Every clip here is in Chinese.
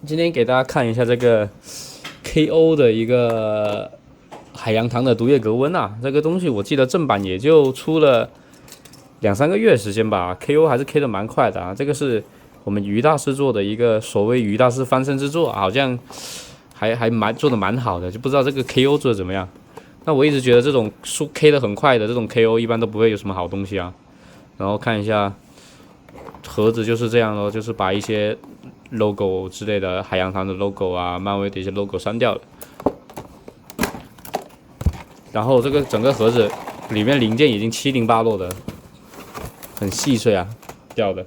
今天给大家看一下这个 KO 的一个海洋堂的毒液格温啊，这个东西我记得正版也就出了2、3个月时间吧，KO 还是 K 的蛮快的啊。这个是我们于大师做的一个所谓于大师翻身之作，好像还做的蛮好的，就不知道这个 KO 做的怎么样。那我一直觉得这种K 的很快的这种 KO 一般都不会有什么好东西啊。然后看一下盒子就是这样咯，就是把一些 logo 之类的海洋堂的 logo 啊，漫威的一些 logo 删掉了。然后这个整个盒子里面零件已经七零八落的，很细碎啊，掉的。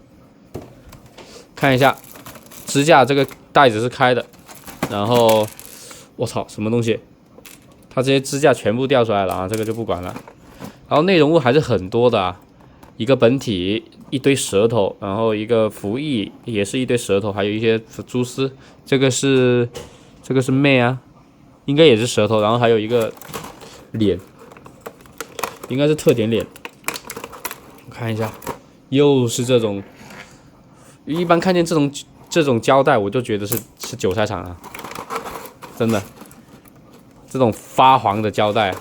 看一下支架这个袋子是开的，然后我操什么东西？它这些支架全部掉出来了啊，这个就不管了。然后内容物还是很多的啊，一个本体，一堆舌头，然后一个服翼也是一堆舌头，还有一些蛛丝。这个是妹啊，应该也是舌头，然后还有一个脸，应该是特点脸。我看一下，又是这种，一般看见这种胶带，我就觉得是韭菜场啊，真的，这种发黄的胶带。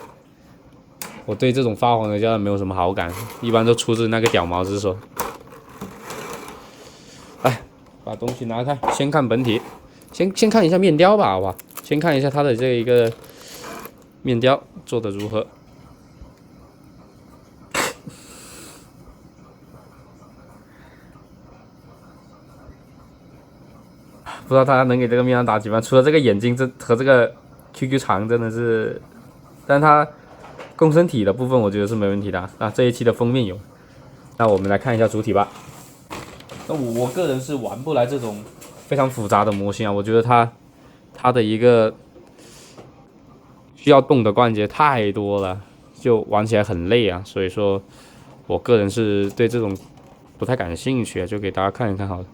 我对这种发黄的胶带没有什么好感，一般都出自那个屌毛之手。来，把东西拿开，先看本体，先看一下面雕吧，好吧？先看一下它的这一个面雕做的如何。不知道大家能给这个面雕打几分？除了这个眼睛和这个 QQ 长真的是，但它共生体的部分我觉得是没问题的啊。这一期的封面有，那我们来看一下主体吧。那我个人是玩不来这种非常复杂的模型啊，我觉得它的一个需要动的关节太多了，就玩起来很累啊。所以说我个人是对这种不太感兴趣啊，就给大家看一看好了。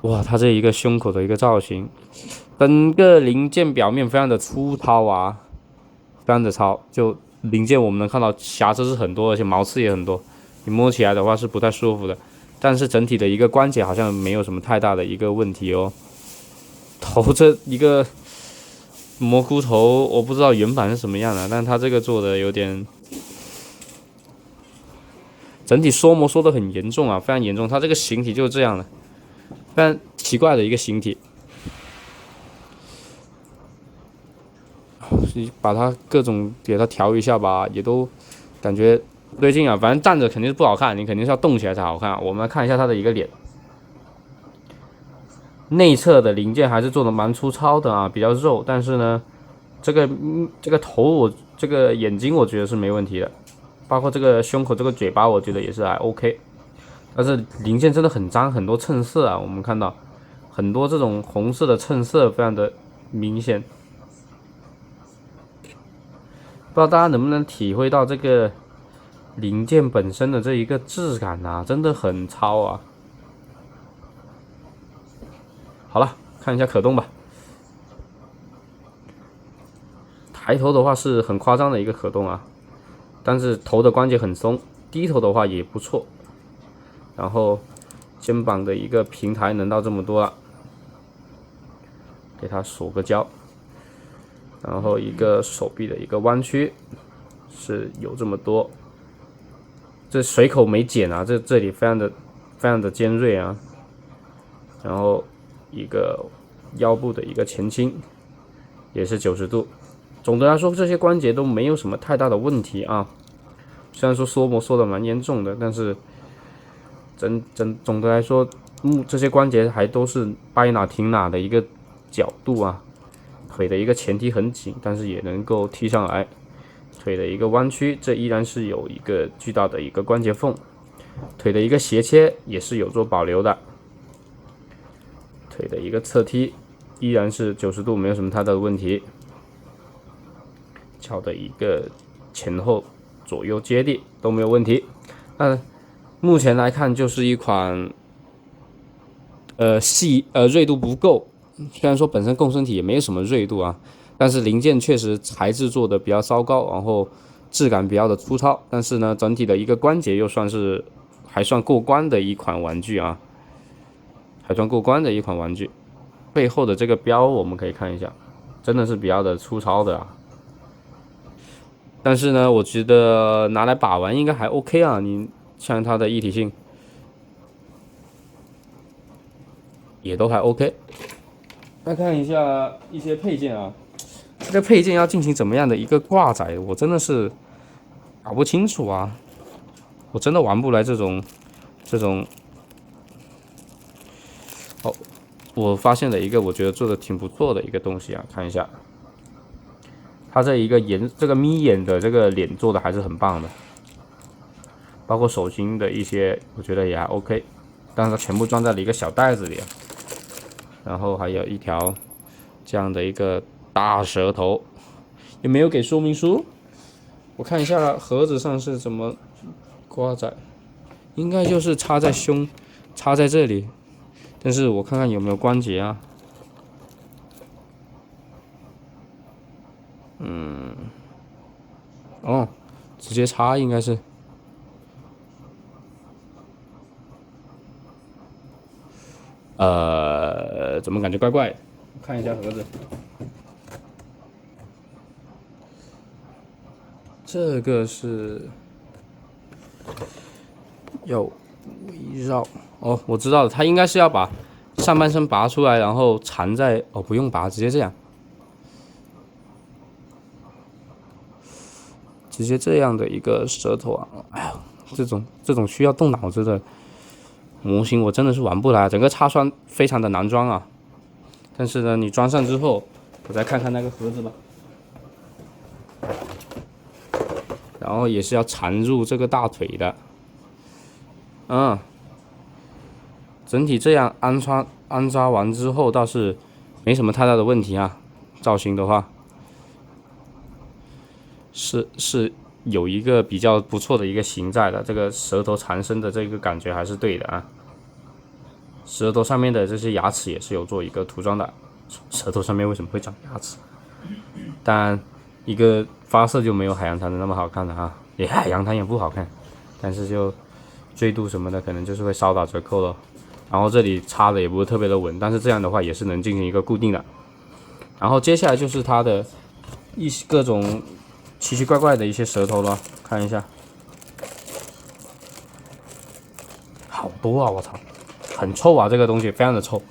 哇，它这一个胸口的一个造型，整个零件表面非常的粗糙啊，非常的糙，就零件我们能看到瑕疵是很多，而且毛刺也很多，你摸起来的话是不太舒服的。但是整体的一个关节好像没有什么太大的一个问题哦。头这一个蘑菇头，我不知道原版是什么样的，但它这个做的有点，整体缩模缩的很严重啊，非常严重。它这个形体就是这样的，非常奇怪的一个形体。把它各种给它调一下吧，也都感觉不对劲啊。反正站着肯定是不好看，你肯定是要动起来才好看啊。我们来看一下它的一个脸，内侧的零件还是做的蛮粗糙的啊，比较肉。但是呢，这个头这个眼睛我觉得是没问题的，包括这个胸口这个嘴巴，我觉得也是还 OK。但是零件真的很脏，很多衬色啊，我们看到很多这种红色的衬色非常的明显。不知道大家能不能体会到这个零件本身的这一个质感啊，真的很糙啊。好了，看一下可动吧。抬头的话是很夸张的一个可动啊，但是头的关节很松，低头的话也不错。然后肩膀的一个平台能到这么多了，给它锁个胶。然后一个手臂的一个弯曲是有这么多，这水口没剪啊，这里非常的尖锐啊。然后一个腰部的一个前倾也是90度。总的来说，这些关节都没有什么太大的问题啊。虽然说缩模缩的蛮严重的，但是总的来说，这些关节还都是掰哪停哪的一个角度啊。腿的一个前踢很紧，但是也能够踢上来。腿的一个弯曲，这依然是有一个巨大的一个关节缝。腿的一个斜切也是有做保留的。腿的一个侧踢依然是90度，没有什么太大的问题。脚的一个前后左右接地都没有问题。那目前来看，就是一款锐度不够。虽然说本身共生体也没有什么锐度啊，但是零件确实材质做的比较糟糕，然后质感比较的粗糙，但是呢，整体的一个关节又还算过关的一款玩具啊，还算过关的一款玩具。背后的这个标我们可以看一下，真的是比较的粗糙的啊。但是呢，我觉得拿来把玩应该还 OK 啊。你像它的一体性也都还 OK。再看一下一些配件啊，这个配件要进行怎么样的一个挂载，我真的是搞不清楚啊。我真的玩不来这种。哦，我发现了一个我觉得做的挺不错的一个东西啊，看一下。它这一个这个眯眼的这个脸做的还是很棒的，包括手心的一些，我觉得也还 OK， 但是它全部装在了一个小袋子里，然后还有一条这样的一个大舌头，也没有给说明书，我看一下盒子上是怎么挂载，应该就是插在插在这里，但是我看看有没有关节啊。哦，直接插应该是。怎么感觉怪怪的？看一下盒子，这个是要围绕。哦，我知道了，它应该是要把上半身拔出来，然后缠在。哦，不用拔，直接这样。直接这样的一个舌头啊，哎呀，这种需要动脑子的模型，我真的是玩不来。整个插栓非常的难装啊，但是呢，你装上之后，我再看看那个盒子吧。然后也是要缠入这个大腿的，整体这样安扎完之后倒是没什么太大的问题啊。造型的话，是有一个比较不错的一个形在的，这个舌头缠身的这个感觉还是对的啊。舌头上面的这些牙齿也是有做一个涂装的。舌头上面为什么会长牙齿？当然，一个发色就没有海洋堂的那么好看了哈，也海洋堂也不好看，但是就锥度什么的可能就是会稍打折扣了。然后这里插的也不是特别的稳，但是这样的话也是能进行一个固定的。然后接下来就是它的各种奇奇怪怪的一些舌头了，看一下，好多啊！我操，很臭啊！这个东西非常的臭，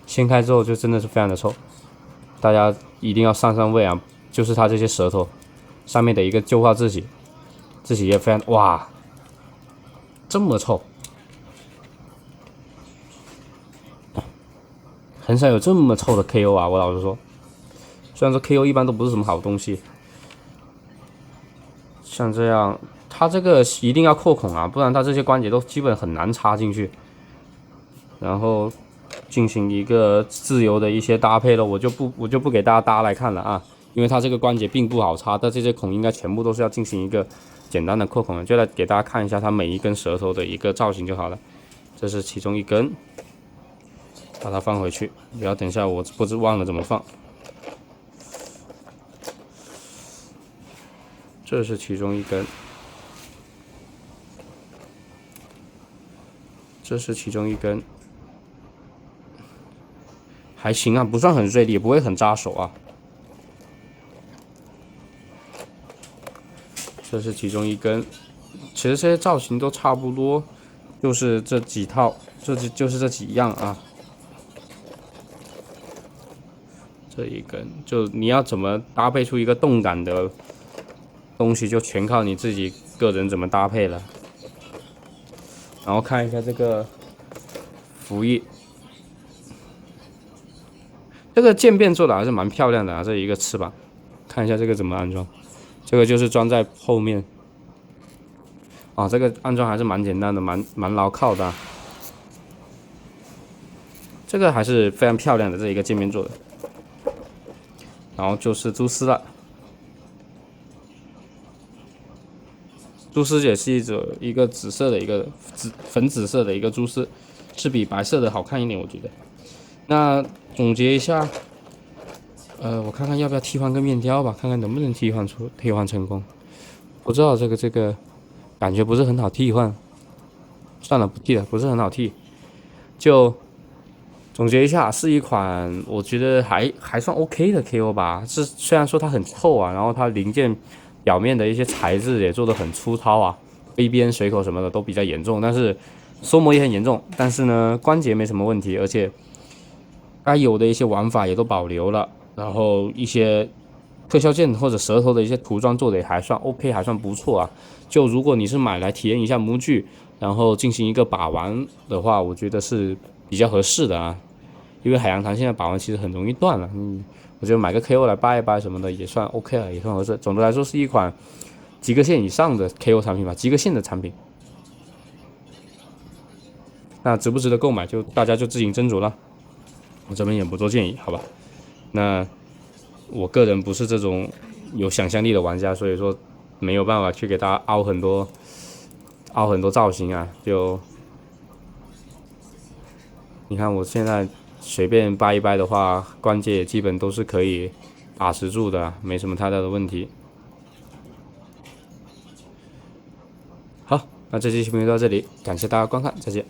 掀开之后就真的是非常的臭，大家一定要上位啊！就是它这些舌头上面的一个旧化字体也非常哇，这么臭，很少有这么臭的 KO 啊！我老实说，虽然说 KO 一般都不是什么好东西，像这样，它这个一定要扩孔啊，不然它这些关节都基本很难插进去，然后进行一个自由的一些搭配了，我就不给大家搭来看了啊。因为它这个关节并不好插，但这些孔应该全部都是要进行一个简单的扩孔的，就来给大家看一下它每一根舌头的一个造型就好了。这是其中一根，把它放回去，不要等一下我不知忘了怎么放。这是其中一根，这是其中一根，还行啊，不算很锐利，也不会很扎手啊。这是其中一根，其实这些造型都差不多，就是这几套，就是这几样啊。这一根就你要怎么搭配出一个动感的东西，就全靠你自己个人怎么搭配了。然后看一下这个服翼，这个渐变做的还是蛮漂亮的啊，这一个翅膀，看一下这个怎么安装。这个就是装在后面，啊，这个安装还是蛮简单的，蛮牢靠的啊。这个还是非常漂亮的这一个界面做的。然后就是蛛丝了，蛛丝也是一个紫色的一个粉紫色的一个蛛丝，是比白色的好看一点，我觉得。那总结一下，我看看要不要替换个面雕吧，看看能不能替换成功。不知道这个感觉不是很好替换，算了不替了，不是很好替，就总结一下，是一款我觉得还算 OK 的 KO 吧。虽然说它很臭啊，然后它零件表面的一些材质也做得很粗糙啊，杯边水口什么的都比较严重，但是缩模也很严重。但是呢，关节没什么问题，而且该有的一些玩法也都保留了，然后一些特效键或者舌头的一些涂装做的也还算 OK，还算不错啊。就如果你是买来体验一下模具，然后进行一个把玩的话，我觉得是比较合适的啊。因为海洋堂现在把玩其实很容易断了，我觉得买个 KO 来掰一掰什么的也算 OK 了，也算合适。总的来说是一款及格线以上的 KO 产品吧，及格线的产品。那值不值得购买，大家就自行斟酌了，我这边也不做建议，好吧？那我个人不是这种有想象力的玩家，所以说没有办法去给大家凹很多造型啊。就你看我现在随便掰一掰的话，关节也基本都是可以把持住的，没什么太大的问题。好，那这期视频就到这里，感谢大家观看，再见。